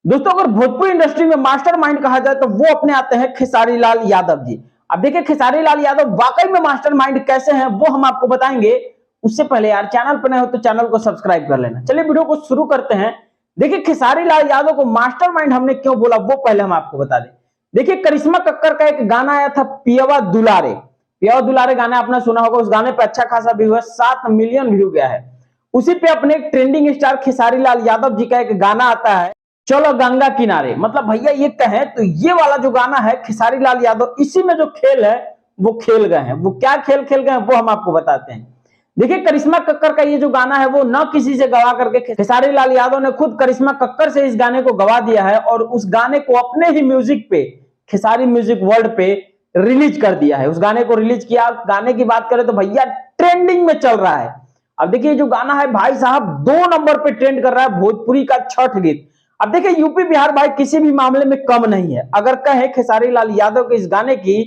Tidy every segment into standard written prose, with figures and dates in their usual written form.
दोस्तों अगर भोजपुरी इंडस्ट्री में मास्टरमाइंड कहा जाए तो वो अपने आते हैं खेसारी लाल यादव जी। अब देखिए खेसारी लाल यादव वाकई में मास्टरमाइंड कैसे हैं वो हम आपको बताएंगे। उससे पहले यार चैनल पर नए हो तो चैनल को सब्सक्राइब कर लेना। चलिए वीडियो को शुरू करते हैं। देखिए खेसारी लाल यादव को मास्टरमाइंड हमने क्यों बोला वो पहले हम आपको बता दें। देखिए करिश्मा कक्कर का एक गाना आया था पियवा दुलारे। पियवा दुलारे गाना आपने सुना होगा। उस गाने पे अच्छा खासा व्यू है, 7 मिलियन व्यू गया है। उसी पे अपने ट्रेंडिंग स्टार खेसारी लाल यादव जी का एक गाना आता है चलो गंगा किनारे। मतलब भैया ये कहें तो ये वाला जो गाना है खेसारी लाल यादव इसी में जो खेल है वो खेल गए हैं। वो क्या खेल खेल गए हैं वो हम आपको बताते हैं। देखिए करिश्मा कक्कर का ये जो गाना है वो न किसी से गवा करके खेसारी लाल यादव ने खुद करिश्मा कक्कर से इस गाने को गवा दिया है और उस गाने को अपने ही म्यूजिक पे खेसारी म्यूजिक वर्ल्ड पे रिलीज कर दिया है। उस गाने को रिलीज किया। गाने की बात करें तो भैया ट्रेंडिंग में चल रहा है। अब देखिए जो गाना है भाई साहब 2 नंबर पे ट्रेंड कर रहा है भोजपुरी का छठ गीत। अब देखिए यूपी बिहार भाई किसी भी मामले में कम नहीं है। अगर कहे खेसारी लाल यादव के इस गाने की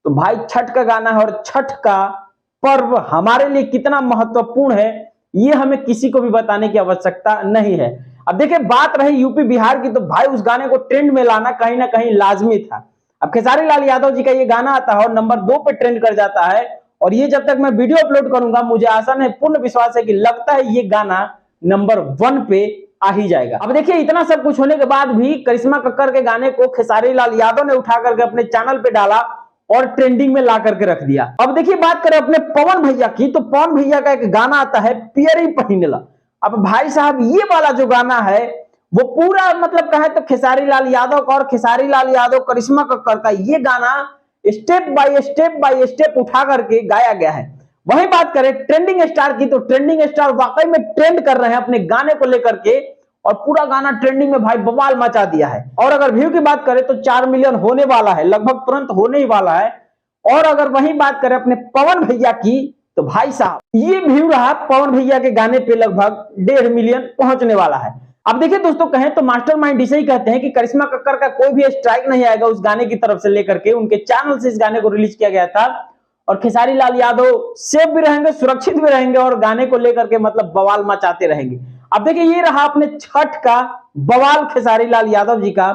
तो भाई छठ का गाना है और छठ का पर्व हमारे लिए कितना महत्वपूर्ण है ये हमें किसी को भी बताने की आवश्यकता नहीं है। अब देखिए बात रही यूपी बिहार की तो भाई उस गाने को ट्रेंड में लाना कहीं ना कहीं लाजमी था। अब खेसारी लाल यादव जी का ये गाना आता है और नंबर 2 पे ट्रेंड कर जाता है और ये जब तक मैं वीडियो अपलोड करूंगा मुझे आशा नहीं पूर्ण विश्वास है कि लगता है ये गाना नंबर 1 पे आ ही जाएगा। अब देखिए इतना सब कुछ होने के बाद भी करिश्मा कक्कर के गाने को खेसारी लाल यादव ने उठा करके अपने चैनल पे डाला और ट्रेंडिंग में ला करके रख दिया। अब देखिए बात करें अपने पवन भैया की तो पवन भैया का एक गाना आता है पियरी पहिनला। अब भाई साहब ये वाला जो गाना है वो पूरा मतलब कहे तो खेसारी लाल यादव का और खेसारी लाल यादव करिश्मा कक्कर का ये गाना स्टेप बाय स्टेप उठा करके गाया गया है। वही बात करें ट्रेंडिंग स्टार की तो ट्रेंडिंग स्टार वाकई में ट्रेंड कर रहे हैं अपने गाने को लेकर के और पूरा गाना ट्रेंडिंग में भाई बवाल मचा दिया है। और अगर व्यू की बात करें तो 4 मिलियन होने वाला है, लगभग तुरंत होने ही वाला है। और अगर वही बात करें अपने पवन भैया की तो भाई साहब ये व्यू रहा पवन भैया के गाने पे लगभग 1.5 मिलियन पहुंचने वाला है। अब देखिए दोस्तों कहें तो मास्टरमाइंड इसे ही कहते हैं कि करिश्मा कक्कर का कोई भी स्ट्राइक नहीं आएगा उस गाने की तरफ से लेकर के उनके चैनल से इस गाने को रिलीज किया गया था और खेसारी लाल यादव सेफ भी रहेंगे, सुरक्षित भी रहेंगे और गाने को लेकर के मतलब बवाल मचाते रहेंगे। अब देखिए ये रहा अपने छठ का बवाल खेसारी लाल यादव जी का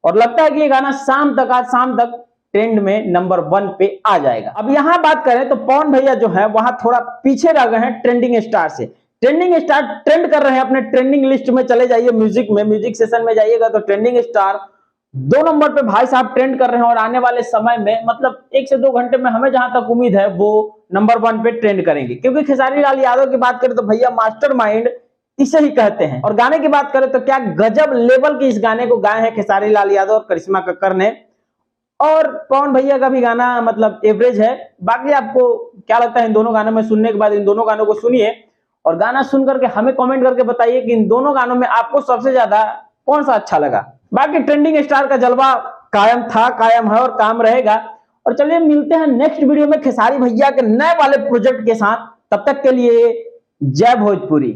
और लगता है कि ये गाना आज शाम तक ट्रेंड में नंबर 1 पे आ जाएगा। अब यहां बात करें तो पवन भैया जो है वहां थोड़ा पीछे रह गए हैं ट्रेंडिंग स्टार से। ट्रेंडिंग स्टार ट्रेंड कर रहे हैं अपने ट्रेंडिंग लिस्ट में चले जाइए म्यूजिक सेशन में जाइएगा तो ट्रेंडिंग स्टार 2 नंबर पे भाई साहब ट्रेंड कर रहे हैं और आने वाले समय में मतलब 1 से 2 घंटे में हमें जहां तक उम्मीद है वो नंबर 1 पे ट्रेंड करेंगे। क्योंकि खेसारी लाल यादव की बात करें तो भैया मास्टरमाइंड इसे ही कहते हैं। और गाने की बात करें तो क्या गजब लेवल के इस गाने को गाए हैं खेसारी लाल यादव और करिश्मा कक्कर ने। और पवन भैया का भी गाना मतलब एवरेज है। बाकी आपको क्या लगता है इन दोनों गानों में सुनने के बाद इन दोनों गानों को सुनिए और गाना सुन करके हमें कमेंट करके बताइए कि इन दोनों गानों में आपको सबसे ज्यादा कौन सा अच्छा लगा। बाकी ट्रेंडिंग स्टार का जलवा कायम था, कायम है और काम रहेगा। और चलिए मिलते हैं नेक्स्ट वीडियो में खेसारी भैया के नए वाले प्रोजेक्ट के साथ। तब तक के लिए जय भोजपुरी।